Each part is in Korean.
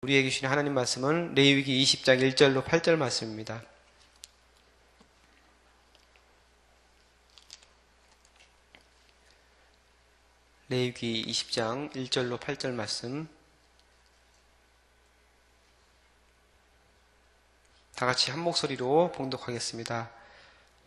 우리에게 주신 하나님 말씀은 레위기 20장 1절로 8절 말씀입니다. 레위기 20장 1절로 8절 말씀 다 같이 한 목소리로 봉독하겠습니다.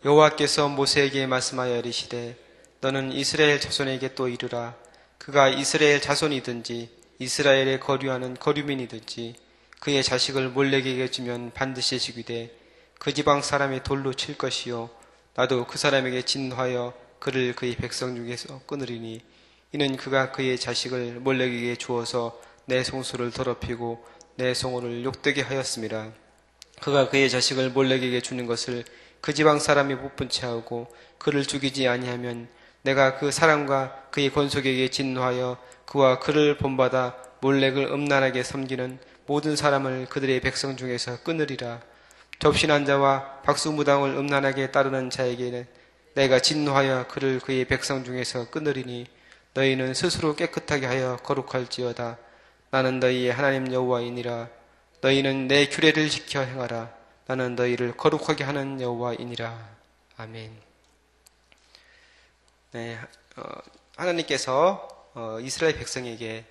여호와께서 모세에게 말씀하여 이르시되 너는 이스라엘 자손에게 또 이르라. 그가 이스라엘 자손이든지 이스라엘에 거류하는 거류민이든지 그의 자식을 몰렉에게 주면 반드시 죽이되 그 지방 사람이 돌로 칠 것이요 나도 그 사람에게 진노하여 그를 그의 백성 중에서 끊으리니 이는 그가 그의 자식을 몰렉에게 주어서 내 성소를 더럽히고 내 성호를 욕되게 하였음이라. 그가 그의 자식을 몰렉에게 주는 것을 그 지방 사람이 못 본 채 하고 그를 죽이지 아니하면 내가 그 사람과 그의 권속에게 진노하여 그와 그를 본받아 몰렉을 음란하게 섬기는 모든 사람을 그들의 백성 중에서 끊으리라. 접신한 자와 박수무당을 음란하게 따르는 자에게는 내가 진노하여 그를 그의 백성 중에서 끊으리니 너희는 스스로 깨끗하게 하여 거룩할지어다. 나는 너희의 하나님 여호와이니라. 너희는 내 규례를 지켜 행하라. 나는 너희를 거룩하게 하는 여호와이니라. 아멘. 네, 하나님께서 이스라엘 백성에게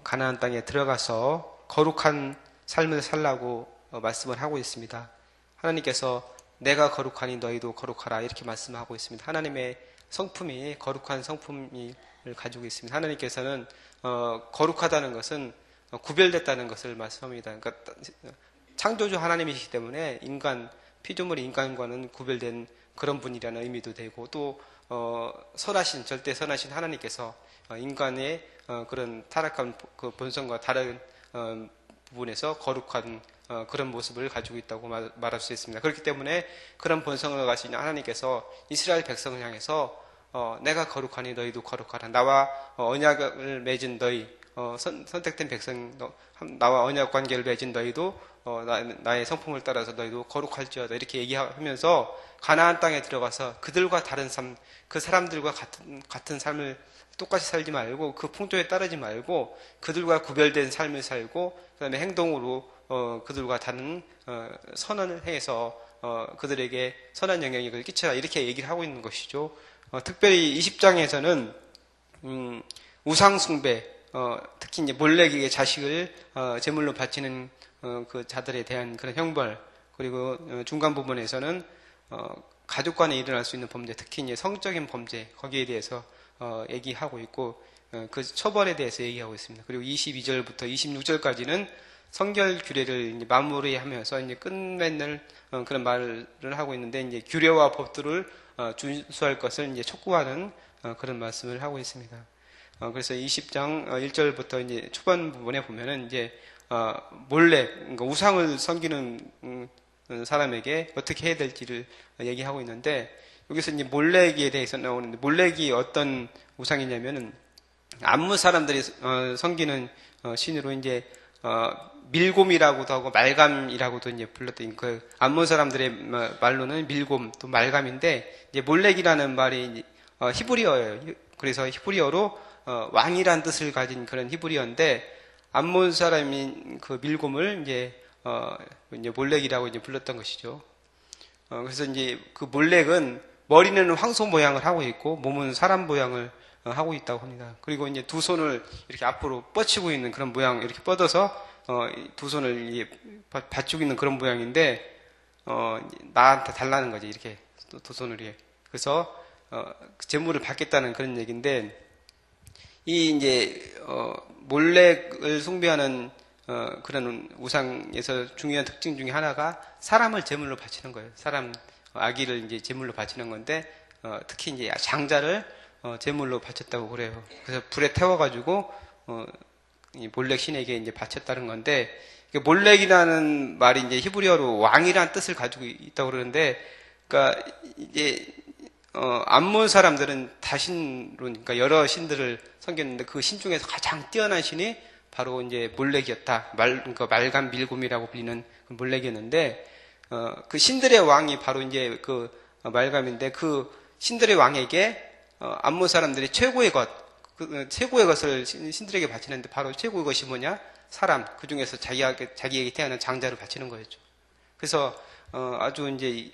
가나안 땅에 들어가서 거룩한 삶을 살라고 말씀을 하고 있습니다. 하나님께서 내가 거룩하니 너희도 거룩하라 이렇게 말씀하고 있습니다. 하나님의 성품이 거룩한 성품을 가지고 있습니다. 하나님께서는 거룩하다는 것은 구별됐다는 것을 말씀합니다. 그러니까 창조주 하나님이시기 때문에 피조물 인간과는 구별된 그런 분이라는 의미도 되고 또 선하신 절대 선하신 하나님께서 인간의 그런 타락한 그 본성과 다른 부분에서 거룩한 그런 모습을 가지고 있다고 말할 수 있습니다. 그렇기 때문에 그런 본성을 가진 하나님께서 이스라엘 백성을 향해서 내가 거룩하니 너희도 거룩하라. 나와 언약을 맺은 너희 선택된 백성 나와 언약 관계를 맺은 너희도 나의 성품을 따라서 너희도 거룩할지어다 이렇게 얘기하면서 가나안 땅에 들어가서 그들과 다른 삶, 그 사람들과 같은 삶을 똑같이 살지 말고 그 풍조에 따르지 말고 그들과 구별된 삶을 살고 그다음에 행동으로 그들과 다른 선언을 행해서 그들에게 선한 영향력을 끼쳐라 이렇게 얘기를 하고 있는 것이죠. 특별히 20장에서는 우상 숭배, 특히 이제 몰렉에게 자식을 제물로 바치는 그 자들에 대한 그런 형벌, 그리고 중간 부분에서는 가족 간에 일어날 수 있는 범죄, 특히 이제 성적인 범죄 거기에 대해서 얘기하고 있고 그 처벌에 대해서 얘기하고 있습니다. 그리고 22절부터 26절까지는 성결 규례를 이제 마무리하면서 이제 끝맺는 그런 말을 하고 있는데 이제 규례와 법들을 준수할 것을 이제 촉구하는 그런 말씀을 하고 있습니다. 그래서 20장 1절부터 이제 초반 부분에 보면은 이제 몰렉, 그러니까 우상을 섬기는 사람에게 어떻게 해야 될지를 얘기하고 있는데 여기서 이제 몰렉에 대해서 나오는데 몰렉이 어떤 우상이냐면은 암몬 사람들이 섬기는 신으로 이제 밀곰이라고도 하고 말감이라고도 이제 불렀던 그 암몬 사람들의 말로는 밀곰 또 말감인데 이제 몰렉이라는 말이 히브리어예요. 그래서 히브리어로 왕이란 뜻을 가진 그런 히브리어인데 암몬 사람인 그 밀곰을 이제 몰렉이라고 이제 불렀던 것이죠. 그래서 이제 그 몰렉은 머리는 황소 모양을 하고 있고 몸은 사람 모양을 하고 있다고 합니다. 그리고 이제 두 손을 이렇게 앞으로 뻗치고 있는 그런 모양, 이렇게 뻗어서 두 손을 이제 받치고 있는 그런 모양인데 나한테 달라는 거지 이렇게 두 손을 이렇게. 그래서 재물을 받겠다는 그런 얘기인데 이 이제 몰렉을 숭배하는 그런 우상에서 중요한 특징 중에 하나가 사람을 제물로 바치는 거예요. 사람 아기를 이제 제물로 바치는 건데 특히 이제 장자를 제물로 바쳤다고 그래요. 그래서 불에 태워가지고 이 몰렉 신에게 이제 바쳤다는 건데 몰렉이라는 말이 이제 히브리어로 왕이라는 뜻을 가지고 있다고 그러는데, 그러니까 이제 암몬 사람들은 다신로 그러니까 여러 신들을 섬겼는데 그 신 중에서 가장 뛰어난 신이 바로 이제 몰렉이었다. 그러니까 말감 밀곰이라고 불리는 그 몰렉이었는데 그 신들의 왕이 바로 이제 그 말감인데 그 신들의 왕에게 암몬 사람들이 최고의 것을 신들에게 바치는데 바로 최고의 것이 뭐냐? 사람, 그 중에서 자기에게 태어난 장자를 바치는 거였죠. 그래서 아주 이제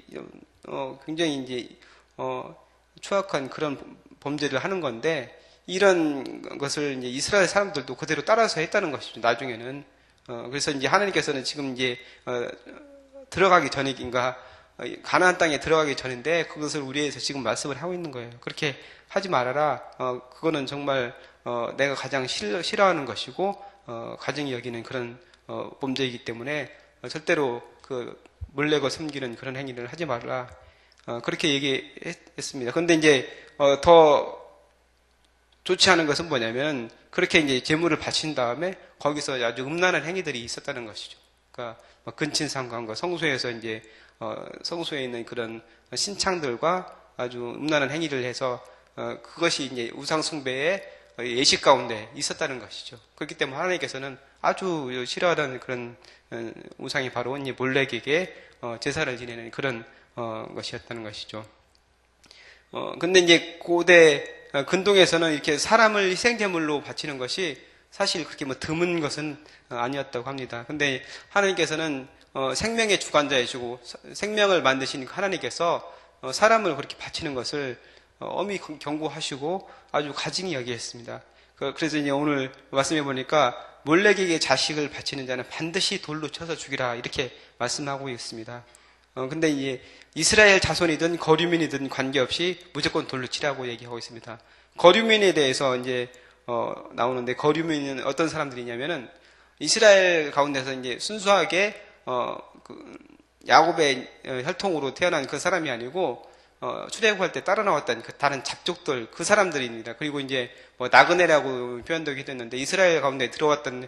굉장히 이제 추악한 그런 범죄를 하는 건데, 이런 것을 이제 이스라엘 사람들도 그대로 따라서 했다는 것이죠. 나중에는 그래서 이제 하나님께서는 지금 이제 들어가기 전인가 가나안 땅에 들어가기 전인데 그것을 우리에서 지금 말씀을 하고 있는 거예요. 그렇게 하지 말아라. 그거는 정말 내가 가장 싫어하는 것이고 가정이 여기는 그런 범죄이기 때문에 절대로 그 몰래고 섬기는 그런 행위를 하지 말라. 그렇게 얘기했습니다. 그런데 이제 더 좋지 않은 것은 뭐냐면 그렇게 이제 제물을 바친 다음에 거기서 아주 음란한 행위들이 있었다는 것이죠. 그러니까 근친상간과 성소에서 이제 성소에 있는 그런 신창들과 아주 음란한 행위를 해서 그것이 이제 우상 숭배의 예식 가운데 있었다는 것이죠. 그렇기 때문에 하나님께서는 아주 싫어하는 그런 우상이 바로 이제 몰렉에게 제사를 지내는 그런 것이었다는 것이죠. 근데 이제 고대 근동에서는 이렇게 사람을 희생제물로 바치는 것이 사실 그렇게 뭐 드문 것은 아니었다고 합니다. 근데 하나님께서는 생명의 주관자이시고 생명을 만드신 하나님께서 사람을 그렇게 바치는 것을 엄히 경고하시고 아주 가증히 여기했습니다. 그래서 이제 오늘 말씀해 보니까 몰렉에게 자식을 바치는 자는 반드시 돌로 쳐서 죽이라 이렇게 말씀하고 있습니다. 근데 이제 이스라엘 자손이든 거류민이든 관계없이 무조건 돌로 치라고 얘기하고 있습니다. 거류민에 대해서 이제 나오는데 거류민은 어떤 사람들이냐면은 이스라엘 가운데서 이제 순수하게 야곱의 혈통으로 태어난 그 사람이 아니고 출애굽할 때 따라 나왔던 그 다른 잡족들 그 사람들입니다. 그리고 이제 뭐 나그네라고 표현되기도 했는데 이스라엘 가운데 들어왔던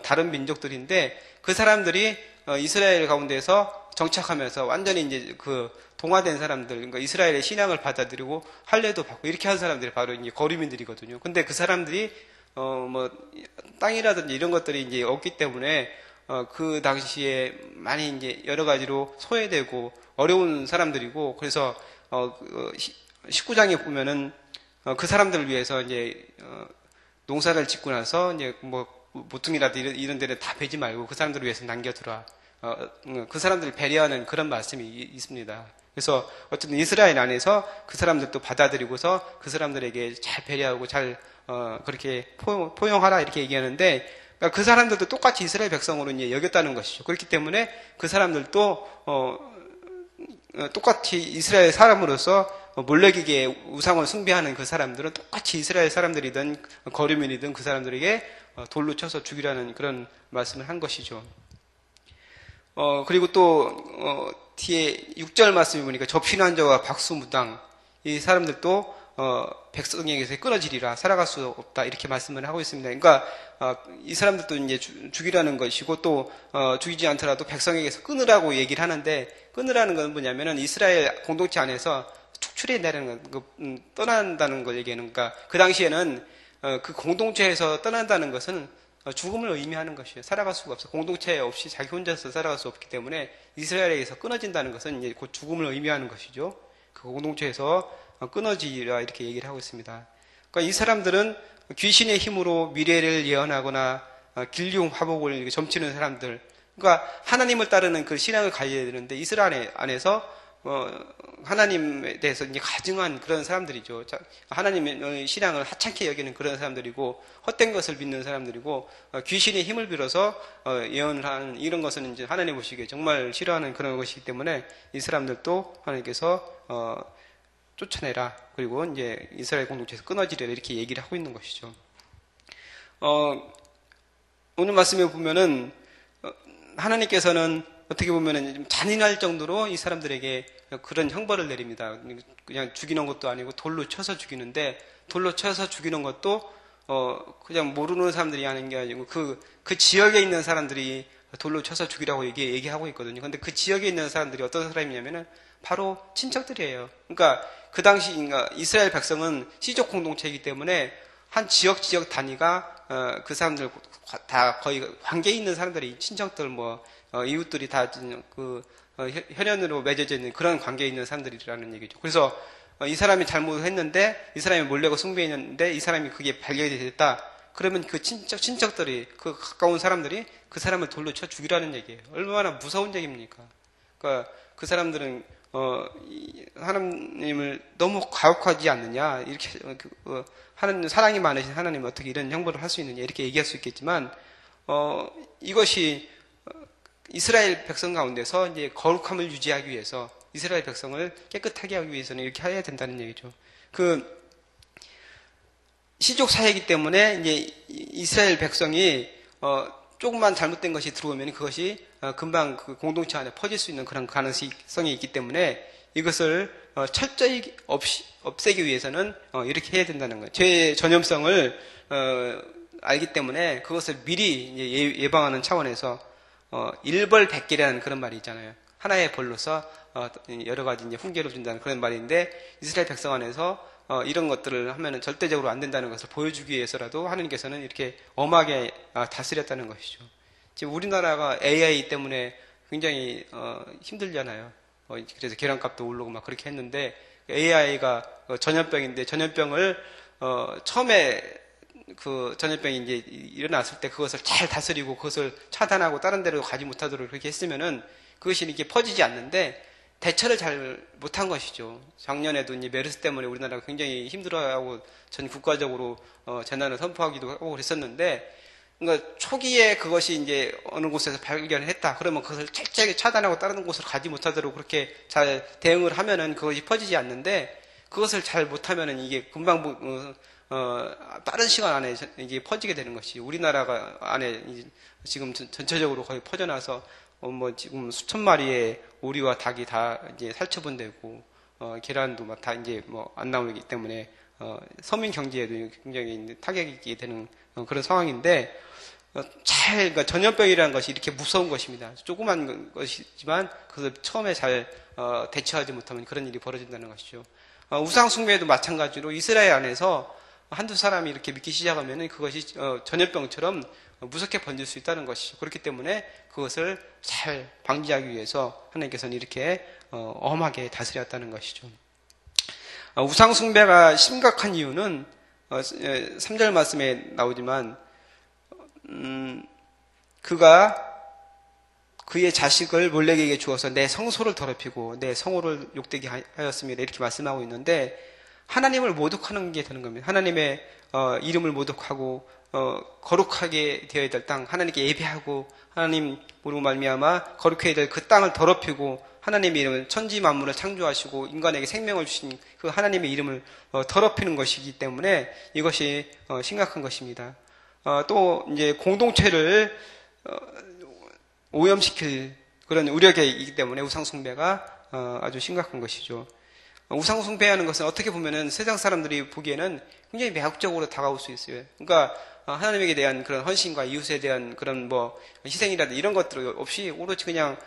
다른 민족들인데 그 사람들이 이스라엘 가운데서 정착하면서 완전히 이제 그 동화된 사람들, 그러니까 이스라엘의 신앙을 받아들이고 할례도 받고 이렇게 한 사람들이 바로 이제 거류민들이거든요. 근데 그 사람들이 뭐 땅이라든지 이런 것들이 이제 없기 때문에 그 당시에 많이 이제 여러 가지로 소외되고 어려운 사람들이고 그래서 19장에 보면은 그 사람들을 위해서 이제 농사를 짓고 나서 이제 뭐 모퉁이라든지 이런 데를 다 베지 말고 그 사람들을 위해서 남겨두라. 그 사람들을 배려하는 그런 말씀이 있습니다. 그래서 어쨌든 이스라엘 안에서 그 사람들도 받아들이고서 그 사람들에게 잘 배려하고 잘 그렇게 포용하라 이렇게 얘기하는데 그러니까 그 사람들도 똑같이 이스라엘 백성으로 이제 여겼다는 것이죠. 그렇기 때문에 그 사람들도 똑같이 이스라엘 사람으로서 몰렉에게 우상을 숭배하는 그 사람들은 똑같이 이스라엘 사람들이든 거류민이든 그 사람들에게 돌로 쳐서 죽이라는 그런 말씀을 한 것이죠. 그리고 또 뒤에 6절 말씀에 보니까 접신한 자와 박수무당 이 사람들도 백성에게서 끊어지리라 살아갈 수 없다 이렇게 말씀을 하고 있습니다. 그러니까 이 사람들도 이제 죽이라는 것이고 또 죽이지 않더라도 백성에게서 끊으라고 얘기를 하는데 끊으라는 건 뭐냐면은 이스라엘 공동체 안에서 축출해 내라는 거, 떠난다는 걸 얘기하는 거니까 그 당시에는 그 공동체에서 떠난다는 것은 죽음을 의미하는 것이에요. 살아갈 수가 없어. 공동체 없이 자기 혼자서 살아갈 수 없기 때문에 이스라엘에게서 끊어진다는 것은 이제 곧 죽음을 의미하는 것이죠. 그 공동체에서 끊어지라 이렇게 얘기를 하고 있습니다. 그러니까 이 사람들은 귀신의 힘으로 미래를 예언하거나 길흉 화복을 점치는 사람들. 그러니까 하나님을 따르는 그 신앙을 가져야 되는데 이스라엘 안에서 하나님에 대해서 이제 가증한 그런 사람들이죠. 하나님의 신앙을 하찮게 여기는 그런 사람들이고 헛된 것을 믿는 사람들이고 귀신의 힘을 빌어서 예언을 하는 이런 것은 이제 하나님 보시기에 정말 싫어하는 그런 것이기 때문에 이 사람들도 하나님께서 쫓아내라. 그리고 이제 이스라엘 공동체에서 끊어지려라 이렇게 얘기를 하고 있는 것이죠. 오늘 말씀에 보면은 하나님께서는 어떻게 보면은 좀 잔인할 정도로 이 사람들에게 그런 형벌을 내립니다. 그냥 죽이는 것도 아니고 돌로 쳐서 죽이는데 돌로 쳐서 죽이는 것도 그냥 모르는 사람들이 하는 게 아니고 그 지역에 있는 사람들이 돌로 쳐서 죽이라고 얘기하고 있거든요. 근데 그 지역에 있는 사람들이 어떤 사람이냐면은 바로 친척들이에요. 그러니까 그 당시 이스라엘 백성은 시족 공동체이기 때문에 한 지역 단위가 그 사람들 다 거의 관계 있는 사람들이 친척들 이웃들이 다 그 혈연으로 맺어져 있는 그런 관계에 있는 사람들이라는 얘기죠. 그래서 이 사람이 잘못했는데 이 사람이 몰래고 숭배했는데 이 사람이 그게 발견이 됐다. 그러면 그 친척들이, 그 가까운 사람들이 그 사람을 돌로 쳐 죽이라는 얘기예요. 얼마나 무서운 얘기입니까? 그러니까 그 사람들은 하나님을 너무 가혹하지 않느냐, 이렇게 하나님, 사랑이 많으신 하나님 어떻게 이런 형벌을 할 수 있느냐, 이렇게 얘기할 수 있겠지만 이것이 이스라엘 백성 가운데서 이제 거룩함을 유지하기 위해서, 이스라엘 백성을 깨끗하게 하기 위해서는 이렇게 해야 된다는 얘기죠. 그 시족 사회이기 때문에 이제 이스라엘 백성이 조금만 잘못된 것이 들어오면 그것이 금방 그 공동체 안에 퍼질 수 있는 그런 가능성이 있기 때문에 이것을 철저히 없애기 위해서는 이렇게 해야 된다는 거예요. 죄의 전염성을 알기 때문에 그것을 미리 이제 예방하는 차원에서 일벌백계라는 그런 말이 있잖아요. 하나의 벌로서 여러 가지 이제 훈계를 준다는 그런 말인데, 이스라엘 백성 안에서 이런 것들을 하면은 절대적으로 안 된다는 것을 보여주기 위해서라도 하나님께서는 이렇게 엄하게 다스렸다는 것이죠. 지금 우리나라가 AI 때문에 굉장히 힘들잖아요. 그래서 계란값도 오르고 막 그렇게 했는데, AI가 전염병인데, 전염병을 처음에 그 전염병이 이제 일어났을 때 그것을 잘 다스리고 그것을 차단하고 다른 데로 가지 못하도록 그렇게 했으면은 그것이 이렇게 퍼지지 않는데, 대처를 잘 못한 것이죠. 작년에도 이제 메르스 때문에 우리나라가 굉장히 힘들어하고 전 국가적으로 재난을 선포하기도 하고 그랬었는데, 그러니까 초기에 그것이 이제 어느 곳에서 발견을 했다. 그러면 그것을 철저하게 차단하고 다른 곳으로 가지 못하도록 그렇게 잘 대응을 하면은 그것이 퍼지지 않는데, 그것을 잘 못하면은 이게 금방 빠른 시간 안에 이게 퍼지게 되는 것이, 우리나라가 안에 지금 전체적으로 거의 퍼져나서 지금 수천 마리의 오리와 닭이 다 이제 살처분되고, 계란도 막 다 이제 안 나오기 때문에, 서민 경제에도 굉장히 타격이 되는 그런 상황인데, 그러니까 전염병이라는 것이 이렇게 무서운 것입니다. 조그만 것이지만, 그것을 처음에 잘, 대처하지 못하면 그런 일이 벌어진다는 것이죠. 우상숭배에도 마찬가지로 이스라엘 안에서 한두 사람이 이렇게 믿기 시작하면 그것이 전염병처럼 무섭게 번질 수 있다는 것이죠. 그렇기 때문에 그것을 잘 방지하기 위해서 하나님께서는 이렇게 엄하게 다스렸다는 것이죠. 우상숭배가 심각한 이유는 3절 말씀에 나오지만, 그가 그의 자식을 몰렉에게 주어서 내 성소를 더럽히고 내 성호를 욕되게 하였습니다. 이렇게 말씀하고 있는데, 하나님을 모독하는 게 되는 겁니다. 하나님의 이름을 모독하고 거룩하게 되어야 될 땅, 하나님께 예배하고 하나님으로 말미암아 거룩해야 될 그 땅을 더럽히고, 하나님의 이름을, 천지 만물을 창조하시고 인간에게 생명을 주신 그 하나님의 이름을 더럽히는 것이기 때문에 이것이 심각한 것입니다. 또 이제 공동체를 오염시킬 그런 우려가 있기 때문에 우상숭배가 아주 심각한 것이죠. 우상숭배하는 것은 어떻게 보면은 세상 사람들이 보기에는 굉장히 매혹적으로 다가올 수 있어요. 그러니까 하나님에게 대한 그런 헌신과 이웃에 대한 그런 희생이라든지 이런 것들 없이 오로지 그냥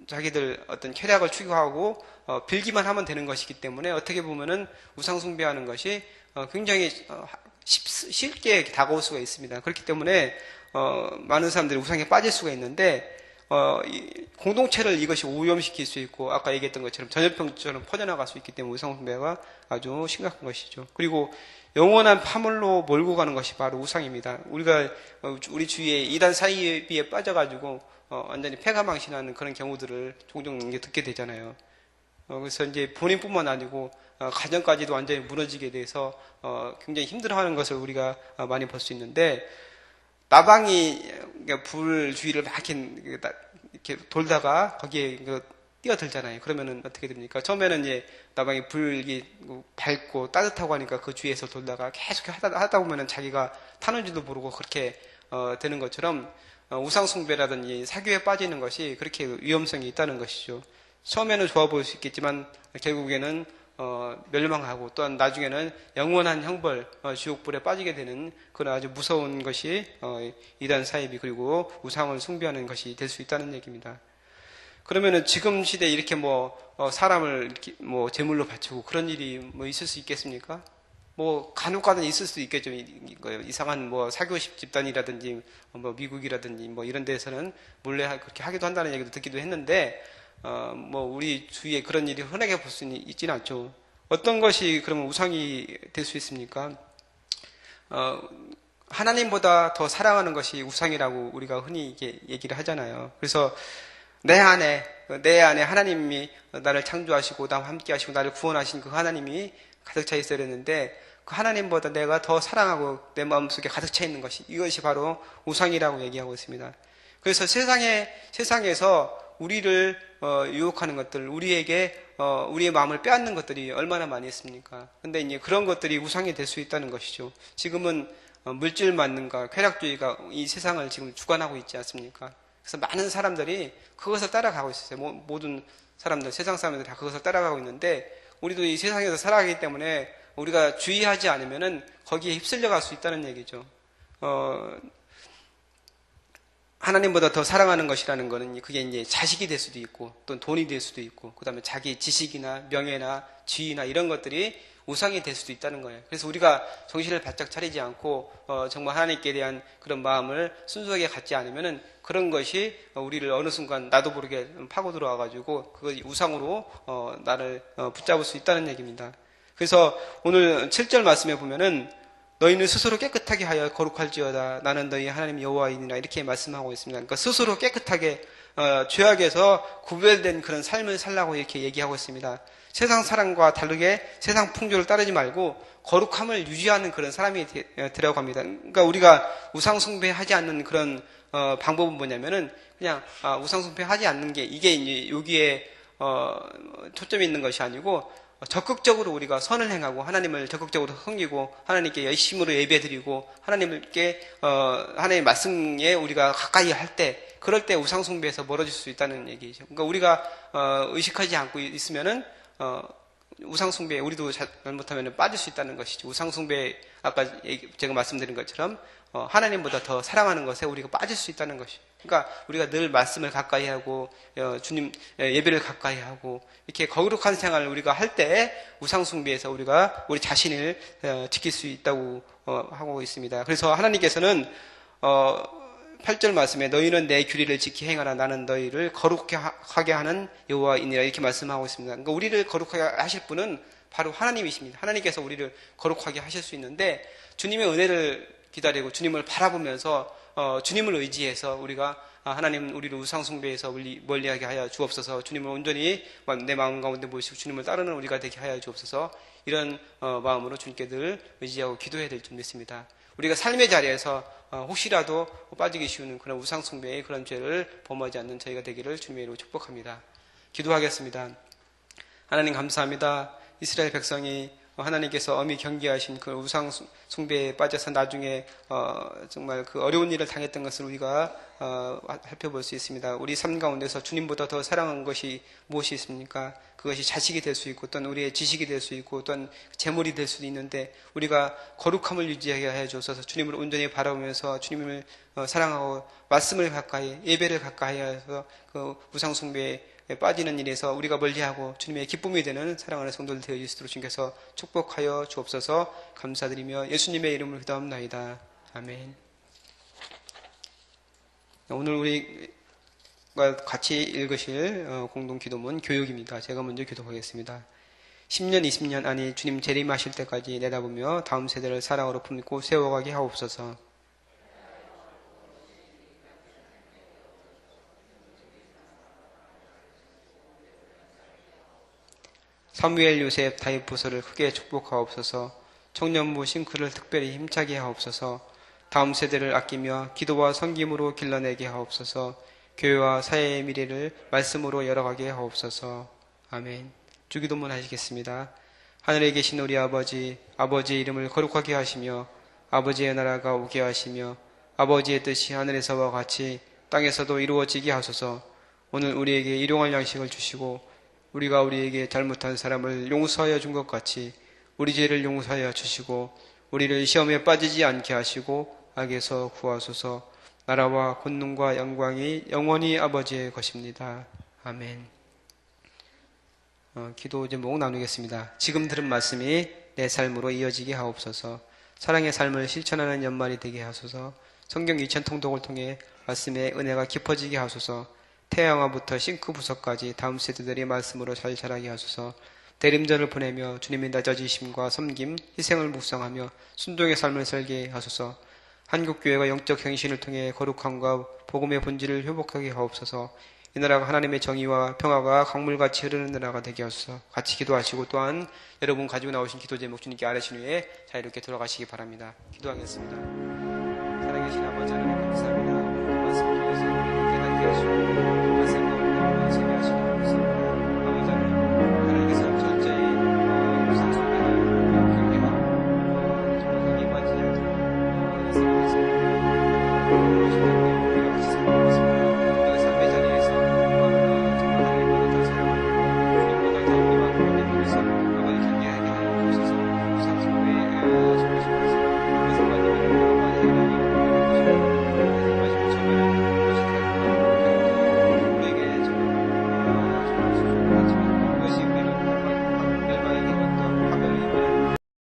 자기들 어떤 쾌락을 추구하고 빌기만 하면 되는 것이기 때문에, 어떻게 보면은 우상숭배하는 것이 굉장히 쉽게 다가올 수가 있습니다. 그렇기 때문에 많은 사람들이 우상에 빠질 수가 있는데, 공동체를 이것이 오염시킬 수 있고, 아까 얘기했던 것처럼 전염병처럼 퍼져나갈 수 있기 때문에 우상숭배가 아주 심각한 것이죠. 그리고 영원한 파멸로 몰고 가는 것이 바로 우상입니다. 우리가 우리 주위에 이단 사이비에 빠져가지고 완전히 패가망신하는 그런 경우들을 종종 듣게 되잖아요. 그래서 이제 본인뿐만 아니고 가정까지도 완전히 무너지게 돼서 굉장히 힘들어하는 것을 우리가 많이 볼 수 있는데, 나방이 불 주위를 막 이렇게 돌다가 거기에 뛰어들잖아요. 그러면은 어떻게 됩니까? 처음에는 이제 나방이 불이 밝고 따뜻하고 하니까 그 주위에서 돌다가 계속 하다 보면은 자기가 타는지도 모르고 그렇게 되는 것처럼, 우상숭배라든지 사교에 빠지는 것이 그렇게 위험성이 있다는 것이죠. 처음에는 좋아 보일 수 있겠지만 결국에는 멸망하고, 또한 나중에는 영원한 형벌, 지옥불에 빠지게 되는 그런 아주 무서운 것이 이단 사이비, 그리고 우상을 숭배하는 것이 될 수 있다는 얘기입니다. 그러면은 지금 시대에 이렇게 사람을 이렇게 제물로 바치고 그런 일이 있을 수 있겠습니까? 간혹가다 있을 수도 있겠죠. 이상한 사교 집단이라든지 미국이라든지 이런 데서는 몰래 그렇게 하기도 한다는 얘기도 듣기도 했는데, 우리 주위에 그런 일이 흔하게 볼 수는 있지는 않죠. 어떤 것이 그러면 우상이 될 수 있습니까? 하나님보다 더 사랑하는 것이 우상이라고 우리가 흔히 이게 얘기를 하잖아요. 그래서 내 안에 하나님이 나를 창조하시고 나와 함께 하시고 나를 구원하신 그 하나님이 가득 차 있어야 되는데, 그 하나님보다 내가 더 사랑하고 내 마음속에 가득 차 있는 것이, 이것이 바로 우상이라고 얘기하고 있습니다. 그래서 세상에서 우리를 유혹하는 것들, 우리의 마음을 빼앗는 것들이 얼마나 많이 있습니까? 근데 이제 그런 것들이 우상이 될 수 있다는 것이죠. 지금은 물질 만능과 쾌락주의가 이 세상을 지금 주관하고 있지 않습니까? 그래서 많은 사람들이 그것을 따라가고 있어요. 모든 사람들, 세상 사람들이 다 그것을 따라가고 있는데, 우리도 이 세상에서 살아가기 때문에 우리가 주의하지 않으면은 거기에 휩쓸려 갈 수 있다는 얘기죠. 하나님보다 더 사랑하는 것이라는 것은 그게 이제 자식이 될 수도 있고, 또 돈이 될 수도 있고, 그 다음에 자기 지식이나 명예나 지위나 이런 것들이 우상이 될 수도 있다는 거예요. 그래서 우리가 정신을 바짝 차리지 않고 정말 하나님께 대한 그런 마음을 순수하게 갖지 않으면은 그런 것이 우리를 어느 순간 나도 모르게 파고 들어와가지고 그것이 우상으로 나를 붙잡을 수 있다는 얘기입니다. 그래서 오늘 7절 말씀에 보면은 너희는 스스로 깨끗하게 하여 거룩할지어다. 나는 너희 하나님 여호와이니라, 이렇게 말씀하고 있습니다. 그러니까 스스로 깨끗하게 죄악에서 구별된 그런 삶을 살라고 이렇게 얘기하고 있습니다. 세상 사람과 다르게 세상 풍조를 따르지 말고 거룩함을 유지하는 그런 사람이 되라고 합니다. 그러니까 우리가 우상 숭배하지 않는 그런 방법은 뭐냐면은 그냥 우상 숭배하지 않는 게, 이게 이제 여기에 초점이 있는 것이 아니고 적극적으로 우리가 선을 행하고 하나님을 적극적으로 섬기고 하나님께 열심으로 예배드리고 하나님께 하나님의 말씀에 우리가 가까이 할 때, 그럴 때 우상 숭배에서 멀어질 수 있다는 얘기죠. 그러니까 우리가 의식하지 않고 있으면은 우상 숭배에 우리도 잘못하면 빠질 수 있다는 것이죠. 우상 숭배, 아까 제가 말씀드린 것처럼 하나님보다 더 사랑하는 것에 우리가 빠질 수 있다는 것이죠. 그러니까 우리가 늘 말씀을 가까이 하고 주님 예배를 가까이 하고 이렇게 거룩한 생활을 우리가 할 때 우상 숭배에서 우리가 우리 자신을 지킬 수 있다고 하고 있습니다. 그래서 하나님께서는 8절 말씀에 너희는 내 규례를 지키 행하라. 나는 너희를 거룩하게 하는 여호와이니라, 이렇게 말씀하고 있습니다. 그러니까 우리를 거룩하게 하실 분은 바로 하나님이십니다. 하나님께서 우리를 거룩하게 하실 수 있는데, 주님의 은혜를 기다리고 주님을 바라보면서 주님을 의지해서 우리가 하나님 우리를 우상 숭배에서 멀리하게 하여 주옵소서, 주님을 온전히 내 마음 가운데 모시고 주님을 따르는 우리가 되게 하여 주옵소서, 이런 마음으로 주님께 늘 의지하고 기도해야 될 줄 믿습니다. 우리가 삶의 자리에서 혹시라도 빠지기 쉬운 그런 우상 숭배의 그런 죄를 범하지 않는 저희가 되기를 주님의 이름으로 축복합니다. 기도하겠습니다. 하나님 감사합니다. 이스라엘 백성이 하나님께서 엄히 경계하신 그 우상 숭배에 빠져서 나중에 정말 그 어려운 일을 당했던 것을 우리가 살펴볼 수 있습니다. 우리 삶 가운데서 주님보다 더 사랑한 것이 무엇이 있습니까? 그것이 자식이 될 수 있고, 또는 우리의 지식이 될 수 있고, 또는 재물이 될 수도 있는데, 우리가 거룩함을 유지하게 해 주셔서 주님을 온전히 바라보면서 주님을 사랑하고 말씀을 가까이, 예배를 가까이 해서 그 우상 숭배에 빠지는 일에서 우리가 멀리하고 주님의 기쁨이 되는 사랑하는 성도들 되어 있도록 주님께서 축복하여 주옵소서. 감사드리며 예수님의 이름으로 기도합나이다. 아멘. 오늘 우리가 같이 읽으실 공동 기도문 교육입니다. 제가 먼저 기도하겠습니다. 10년, 20년 아니 주님 재림하실 때까지 내다보며 다음 세대를 사랑으로 품고 세워가게 하옵소서. 사무엘, 요셉, 다윗 부서를 크게 축복하옵소서. 청년부 싱크를 특별히 힘차게 하옵소서. 다음 세대를 아끼며 기도와 섬김으로 길러내게 하옵소서. 교회와 사회의 미래를 말씀으로 열어가게 하옵소서. 아멘. 주기도문 하시겠습니다. 하늘에 계신 우리 아버지, 아버지의 이름을 거룩하게 하시며 아버지의 나라가 오게 하시며 아버지의 뜻이 하늘에서와 같이 땅에서도 이루어지게 하소서. 오늘 우리에게 일용할 양식을 주시고 우리가 우리에게 잘못한 사람을 용서하여 준 것 같이 우리 죄를 용서하여 주시고 우리를 시험에 빠지지 않게 하시고 악에서 구하소서. 나라와 권능과 영광이 영원히 아버지의 것입니다. 아멘. 기도 제목 나누겠습니다. 지금 들은 말씀이 내 삶으로 이어지게 하옵소서. 사랑의 삶을 실천하는 연말이 되게 하소서. 성경 2000통독을 통해 말씀의 은혜가 깊어지게 하소서. 태양화부터 싱크 부서까지 다음 세대들이 말씀으로 잘 자라게 하소서. 대림절을 보내며 주님의 낮아지심과 섬김, 희생을 묵상하며 순종의 삶을 살게 하소서. 한국교회가 영적 행신을 통해 거룩함과 복음의 본질을 회복하게 하옵소서. 이 나라가 하나님의 정의와 평화가 강물같이 흐르는 나라가 되게 하소서. 같이 기도하시고 또한 여러분 가지고 나오신 기도 제목 주님께 아뢰신 후에 자유롭게 돌아가시기 바랍니다. 기도하겠습니다. 살아계신 아버지 하나님 감사합니다. 그 말씀을 통해서 우리를 깨닫게 하시고 말씀 가운데 세배하시고 감사합니다. 아버지 하나님 하나님께서 철저히 상속되는 교회가 정확하게 맞지 않도록 이 세상에서 그러시는데 우리가 같이 살고 있습니다.